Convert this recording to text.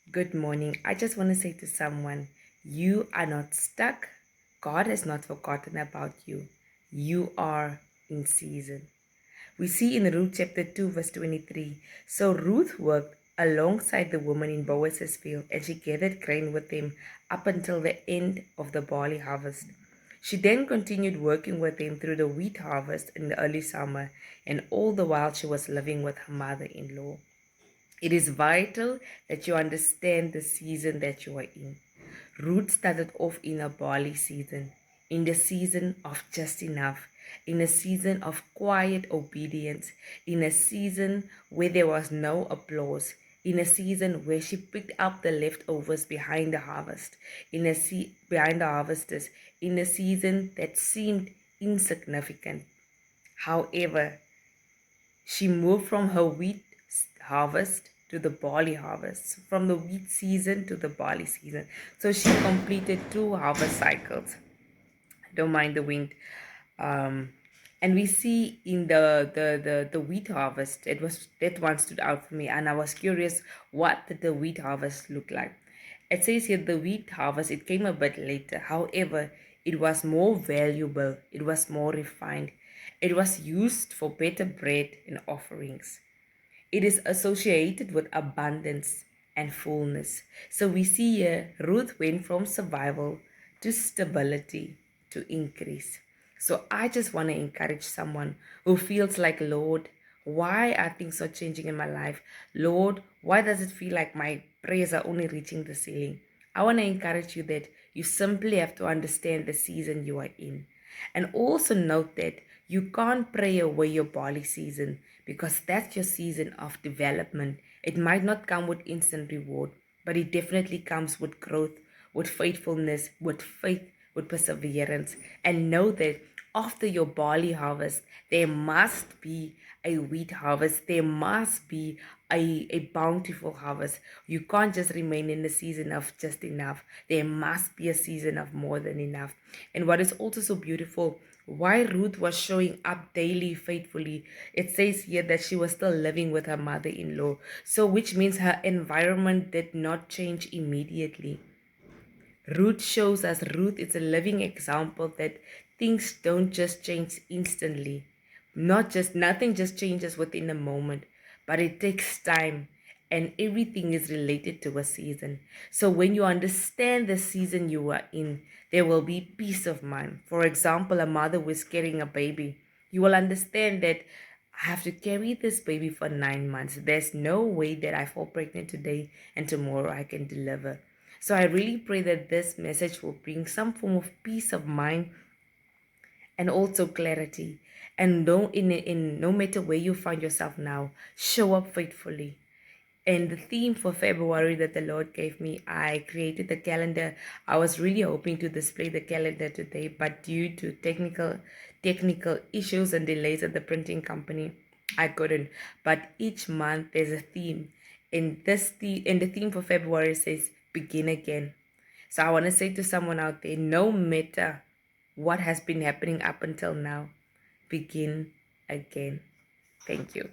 Good morning. I just want to say to someone, you are not stuck. God has not forgotten about you. You are in season. We see in Ruth chapter 2, verse 23. So Ruth worked alongside the woman in Boaz's field, and she gathered grain with him up until the end of the barley harvest. She then continued working with him through the wheat harvest in the early summer, and all the while she was living with her mother in law. It is vital that you understand the season that you are in. Ruth started off in a barley season, in the season of just enough, in a season of quiet obedience, in a season where there was no applause, in a season where she picked up the leftovers behind the harvest, behind the harvesters, in a season that seemed insignificant. However, she moved from her wheat harvest to the barley harvest, from the wheat season to the barley season. So she completed two harvest cycles. Don't mind the wind. Um, and we see in the wheat harvest, that one stood out for me, and I was curious, what did the wheat harvest look like? It says here the wheat harvest, it came a bit later. However, it was more valuable, it was more refined, it was used for better bread and offerings. It is associated with abundance and fullness. So we see here Ruth went from survival to stability to increase. So I just want to encourage someone who feels like, Lord, why are things so changing in my life? Lord, why does it feel like my prayers are only reaching the ceiling? I want to encourage you that you simply have to understand the season you are in. And also note that you can't pray away your barley season because that's your season of development. It might not come with instant reward, but it definitely comes with growth, with faithfulness, with faith, with perseverance. And know that after your barley harvest, there must be a wheat harvest. There must be a bountiful harvest. You can't just remain in the season of just enough. There must be a season of more than enough. And what is also so beautiful, why Ruth was showing up daily faithfully, it says here that she was still living with her mother-in-law. So which means her environment did not change immediately. Ruth is a living example that things don't just change instantly. Nothing just changes within a moment, but it takes time, and everything is related to a season. So when you understand the season you are in, there will be peace of mind. For example, a mother who is carrying a baby, you will understand that I have to carry this baby for 9 months. There's no way that I fall pregnant today and tomorrow I can deliver. So I really pray that this message will bring some form of peace of mind and also clarity. And no matter where you find yourself now, show up faithfully. And the theme for February that the Lord gave me, I created the calendar. I was really hoping to display the calendar today, but due to technical issues and delays at the printing company, I couldn't. But each month there's a theme. And the theme for February says begin again. So I want to say to someone out there, no matter what has been happening up until now, begin again. Thank you.